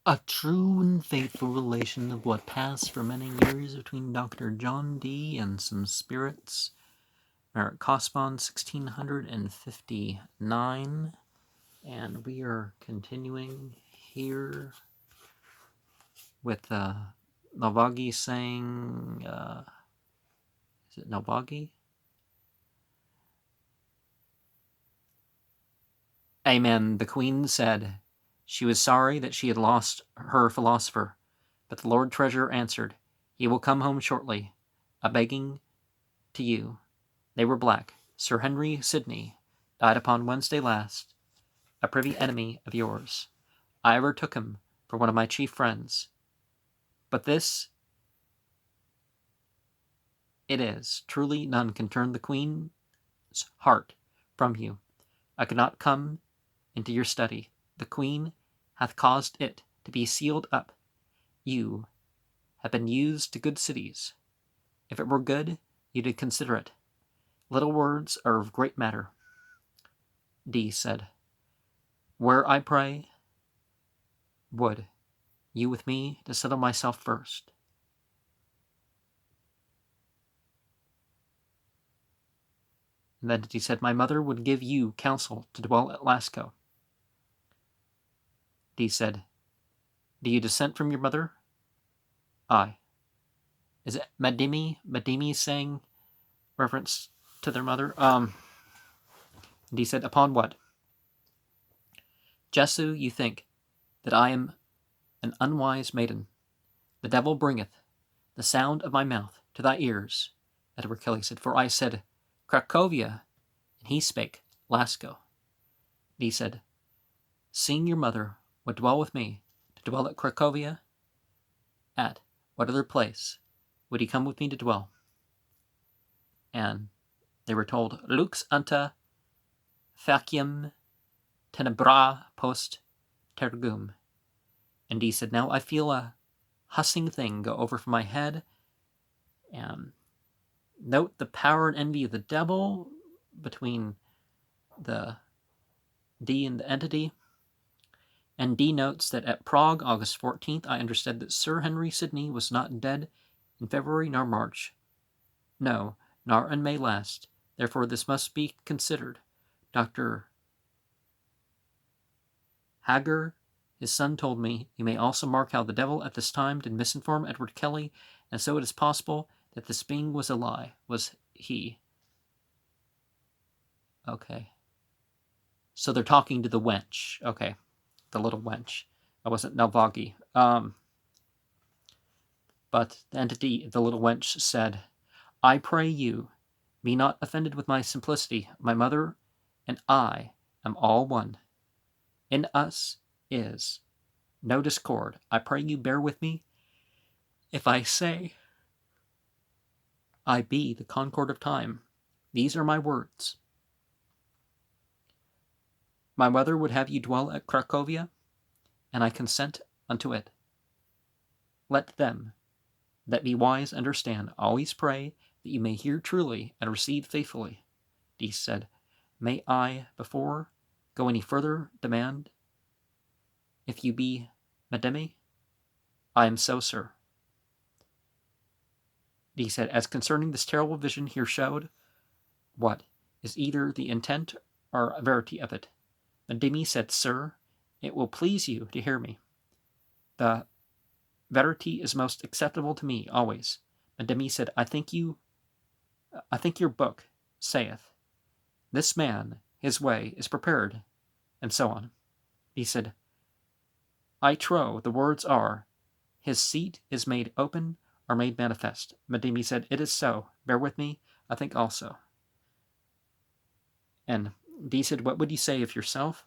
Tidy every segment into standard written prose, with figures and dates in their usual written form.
A true and faithful relation of what passed for many years between Dr. John Dee and some spirits. Meric Casaubon, 1659. And we are continuing here with Nalvagi saying, is it Nalvagi? Amen. The queen said she was sorry that she had lost her philosopher, but the Lord Treasurer answered, he will come home shortly, a begging to you. They were black. Sir Henry Sidney died upon Wednesday last, a privy enemy of yours. I ever took him for one of my chief friends. But this it is. Truly none can turn the queen's heart from you. I could not come into your study. The queen hath caused it to be sealed up. You have been used to good cities. If it were good, you did consider it. Little words are of great matter. D said, where I pray, would you with me to settle myself first. And then he said, my mother would give you counsel to dwell at Lascaux. D said, do you dissent from your mother? I. Is it Madimi? Madimi saying reference to their mother? And he said, upon what? Jesu, you think that I am an unwise maiden. The devil bringeth the sound of my mouth to thy ears. Edward Kelly said, for I said, Cracovia, and he spake, Lascaux. And he said, seeing your mother would dwell with me, to dwell at Cracovia, at what other place would he come with me to dwell? And they were told, lux anta faciem tenebra post tergum. And he said, now I feel a hussing thing go over from my head. And note the power and envy of the devil between the D and the entity. And D notes that at Prague, August 14th, I understood that Sir Henry Sidney was not dead in February nor March. No, nor in May last. Therefore this must be considered. Dr. Hager, his son, told me, you may also mark how the devil at this time did misinform Edward Kelly, and so it is possible that this being was a lie, was he. Okay. So they're talking to the wench. Okay. The little wench. That wasn't Nalvagi. But the entity, the little wench, said, I pray you, be not offended with my simplicity. My mother and I am all one. In us is no discord. I pray you bear with me if I say I be the concord of time. These are my words. My mother would have you dwell at Cracovia, and I consent unto it. Let them that be wise understand, always pray that you may hear truly and receive faithfully. D said, may I, before go any further, demand if you be Madimi? I am so, sir. D said, as concerning this terrible vision here showed, what is either the intent or verity of it? Madimi said, sir, it will please you to hear me. The verity is most acceptable to me always. Madimi said, I think your book saith, this man, his way is prepared, and so on. He said, I trow the words are, his seat is made open or made manifest. Madimi said, it is so. Bear with me, I think also. And D said, what would you say of yourself?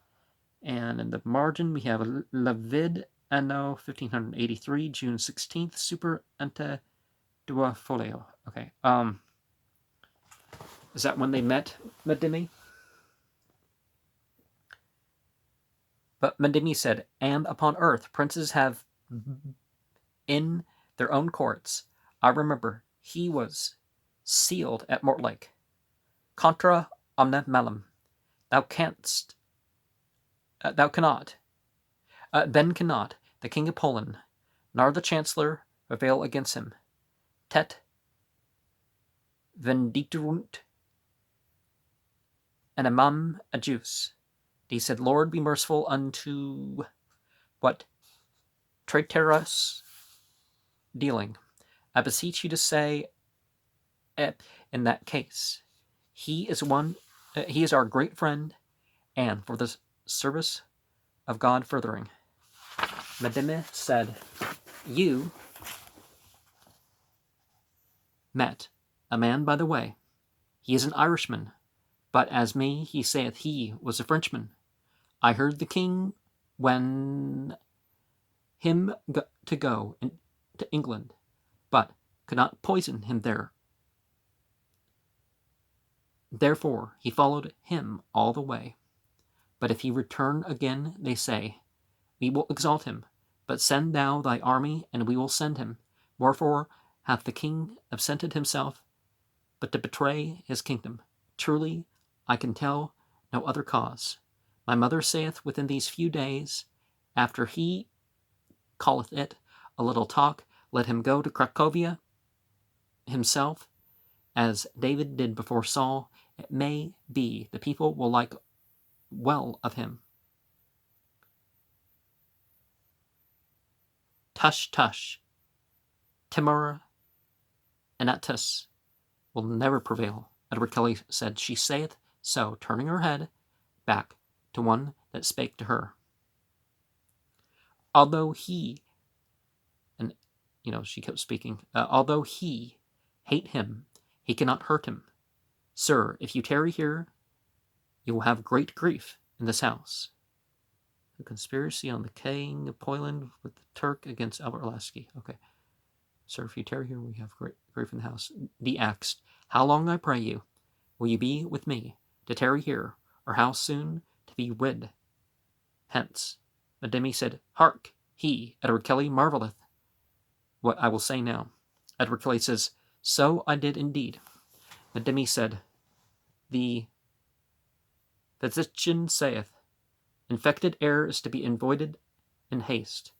And in the margin, we have Lavid Anno 1583, June 16th, Super Ante Dua Folio. Okay. Is that when they met Madimi? But Madimi said, and upon earth princes have in their own courts. I remember he was sealed at Mortlake. Contra omne malum. Thou cannot. Ben cannot. the king of Poland, nor the chancellor prevail against him. Tet venditunt animam adjus. He said, Lord, be merciful unto what traitorous dealing. I beseech you to say, in that case, he is our great friend, and for the service of God furthering. Madimi said, you met a man by the way. He is an Irishman, but as me he saith he was a Frenchman. I heard the king when him to go to England, but could not poison him there. Therefore he followed him all the way. But if he return again, they say, we will exalt him, but send thou thy army, and we will send him. Wherefore hath the king absented himself, but to betray his kingdom. Truly, I can tell no other cause. My mother saith within these few days, after he calleth it a little talk, let him go to Cracovia himself, as David did before Saul. It may be the people will like well of him. Tush, tush. Timur Anatus will never prevail. Edward Kelly said, she saith so, turning her head back to one that spake to her. Although he, and she kept speaking, although he hate him, he cannot hurt him. Sir, if you tarry here, you will have great grief in this house. The conspiracy on the king of Poland with the Turk against Albert Lasky. Okay. Sir, if you tarry here, we have great grief in the house. D asked, how long, I pray you, will you be with me to tarry here, or how soon to be rid hence? Madimi said, hark, he, Edward Kelly, marvelleth what I will say now. Edward Kelly says, so I did indeed. Madimi said, the physician saith, infected air is to be avoided in haste.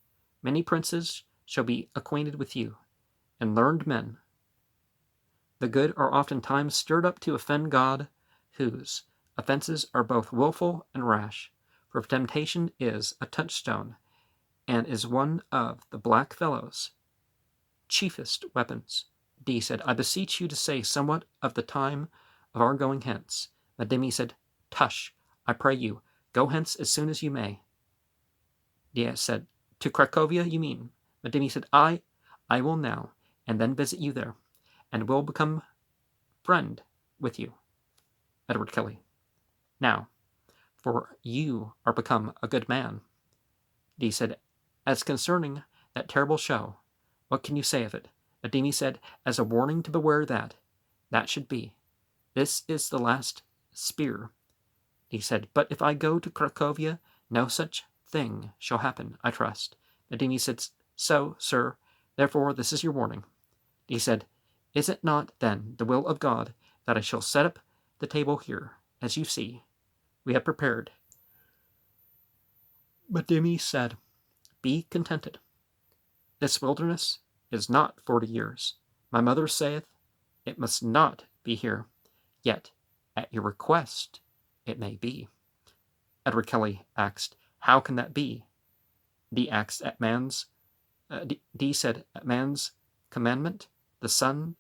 Many princes shall be acquainted with you, and learned men. The good are oftentimes stirred up to offend God, whose offenses are both willful and rash. For temptation is a touchstone, and is one of the black fellow's chiefest weapons. D said, I beseech you to say somewhat of the time of our going hence. Madimi said, tush, I pray you, go hence as soon as you may. D said, to Cracovia, you mean? Madimi said, I will now, and then visit you there, and will become friend with you. Edward Kelly. Now, for you are become a good man. D said, as concerning that terrible show, what can you say of it? Madimi said, as a warning to beware that should be. This is the last spear. He said, but if I go to Cracovia, no such thing shall happen, I trust. Madimi said, so, sir, therefore this is your warning. He said, is it not then the will of God that I shall set up the table here, as you see? We have prepared. Madimi said, be contented. This wilderness is not 40 years. My mother saith, it must not be here. Yet, at your request, it may be. Edward Kelly asked, how can that be? D asked, D said, at man's commandment, the sun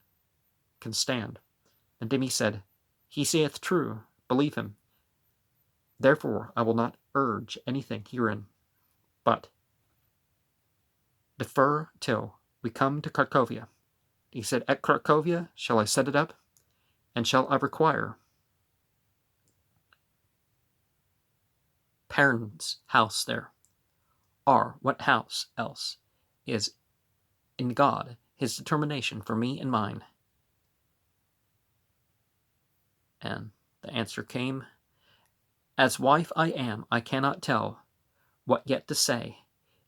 can stand. And Madimi said, he saith true, believe him. Therefore I will not urge anything herein, but defer till we come to Cracovia. He said, at Cracovia shall I set it up, and shall I require parents' house there? Or what house else is in God his determination for me and mine? And the answer came, as wife I am, I cannot tell what yet to say.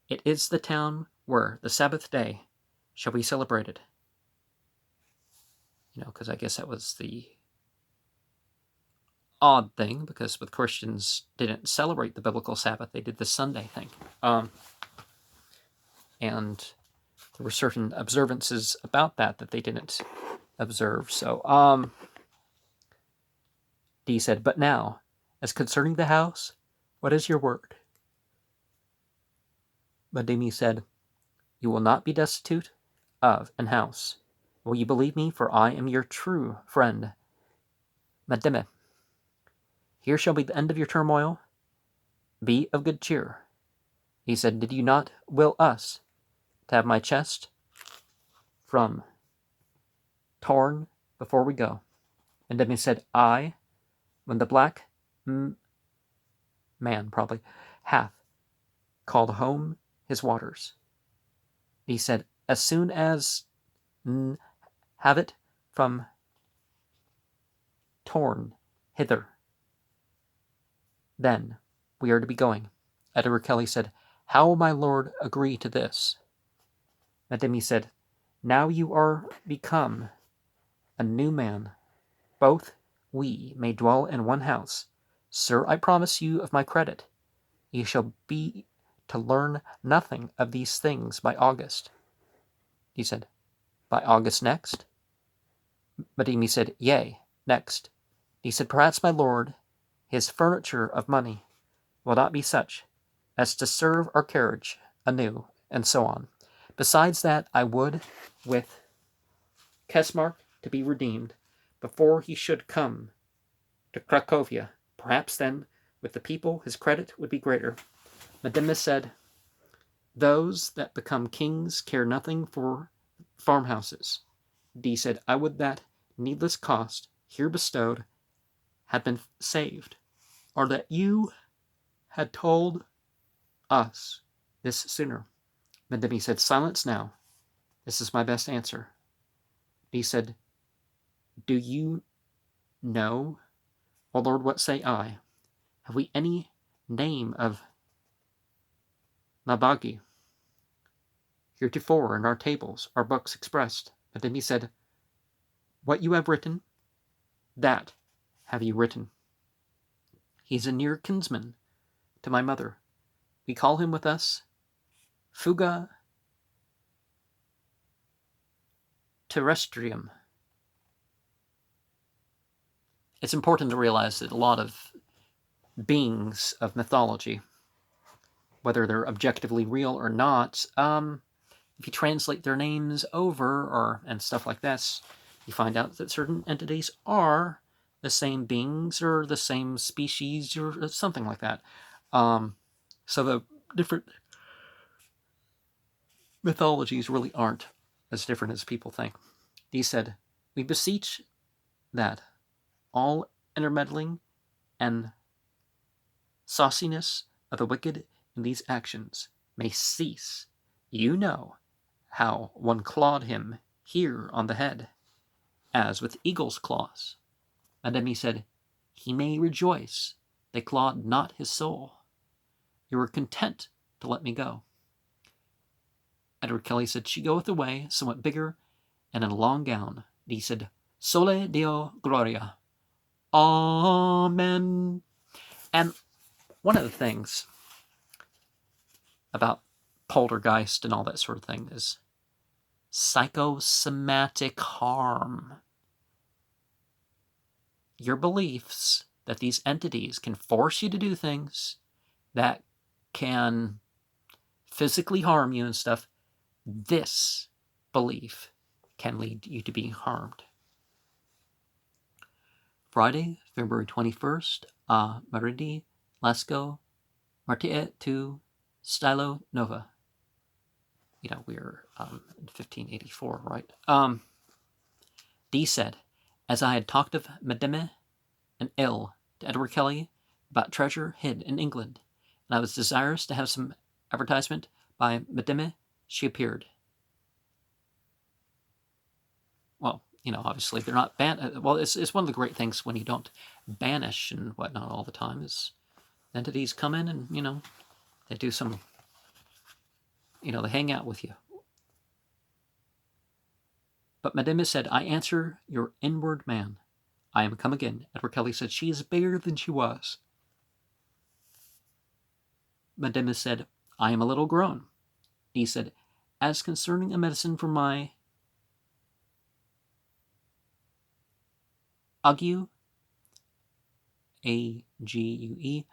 It is the town where the Sabbath day shall be celebrated. Because I guess that was the odd thing, because with Christians didn't celebrate the biblical Sabbath, they did the Sunday thing. and there were certain observances about that they didn't observe. So, Dee said, "But now, as concerning the house, what is your word?" Madimi said, "You will not be destitute of an house. Will you believe me, for I am your true friend, Madimi? Here shall be the end of your turmoil. Be of good cheer." He said, "Did you not will us to have my chest from torn before we go?" And Demi said, "I, when the black man probably hath called home his waters." He said, "As soon as have it from torn hither, then we are to be going." Edward Kelly said, "How will my lord agree to this?" Madimi said, "Now you are become a new man. Both we may dwell in one house. Sir, I promise you of my credit, ye shall be to learn nothing of these things by August." He said, "By August next?" Madimi said, "Yea, next." He said, "Perhaps my lord, his furniture of money will not be such as to serve our carriage anew," and so on. Besides that, I would, with Kesmark to be redeemed, before he should come to Cracovia, perhaps then, with the people, his credit would be greater. Madimi said, "Those that become kings care nothing for farmhouses." Dee said, "I would that needless cost, here bestowed, had been saved, or that you had told us this sooner." Madimi said, "Silence now. This is my best answer." Dee said, "Do you know, O Lord, what say I? Have we any name of Nabagi heretofore in our tables, our books expressed?" Madimi said, "What you have written, that have you written. He's a near kinsman to my mother. We call him with us Fuga terrestrium." It's important to realize that a lot of beings of mythology, whether they're objectively real or not, if you translate their names over and stuff like this, you find out that certain entities are the same beings or the same species or something like that. So the different mythologies really aren't as different as people think. He said, "We beseech that all intermeddling and sauciness of the wicked in these actions may cease. You know how one clawed him here on the head, as with eagle's claws." Madimi said, "He may rejoice they clawed not his soul. You were content to let me go." Edward Kelly said, "She goeth away, somewhat bigger, and in a long gown." He said, "Sole Deo Gloria. Amen." And one of the things about poltergeist and all that sort of thing is psychosomatic harm. Your beliefs that these entities can force you to do things that can physically harm you and stuff, this belief can lead you to being harmed. Friday, February 21st, Maridi, Lasco, Martie tu Stylo Nova. You know, we're in 1584, right? Dee said, "As I had talked of Madimi and ill to Edward Kelly about treasure hid in England, and I was desirous to have some advertisement by Madimi, she appeared." Well, you know, obviously they're not well, it's one of the great things when you don't banish and whatnot all the time is entities come in and, you know, they do some, you know, they hang out with you. But Madimi said, "I answer your inward man. I am come again." Edward Kelly said, "She is bigger than she was." Madimi said, "I am a little grown." He said, As concerning a medicine for my ague, A-G-U-E,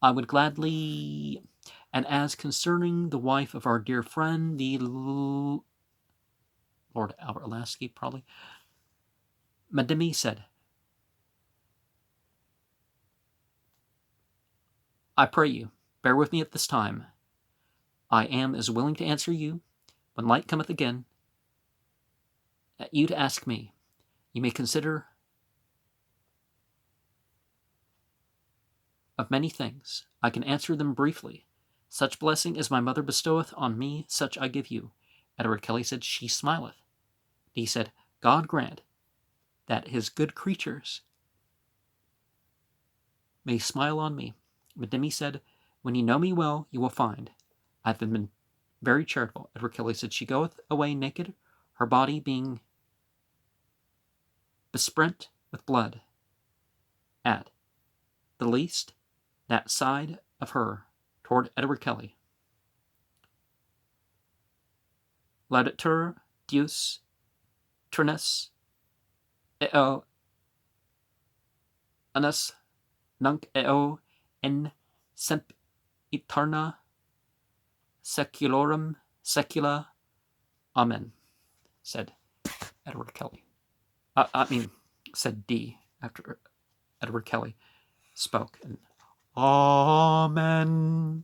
I would gladly... And as concerning the wife of our dear friend, the Lord Albert Lasky, probably, Madimi said, I pray you, bear with me at this time. I am as willing to answer you, when light cometh again, at you to ask me. You may consider of many things. I can answer them briefly. Such blessing as my mother bestoweth on me, such I give you. Edward Kelly said, She smileth. He said, God grant that his good creatures may smile on me. Madimi said, When you know me well, you will find I have been very charitable. Edward Kelly said, She goeth away naked, her body being besprent with blood. At the least, that side of her toward Edward Kelly. Laudatur Deus Trinus eo anus nunc eo in semp eterna seculorum secula. Amen, said Edward Kelly. Said D after Edward Kelly spoke. And Amen.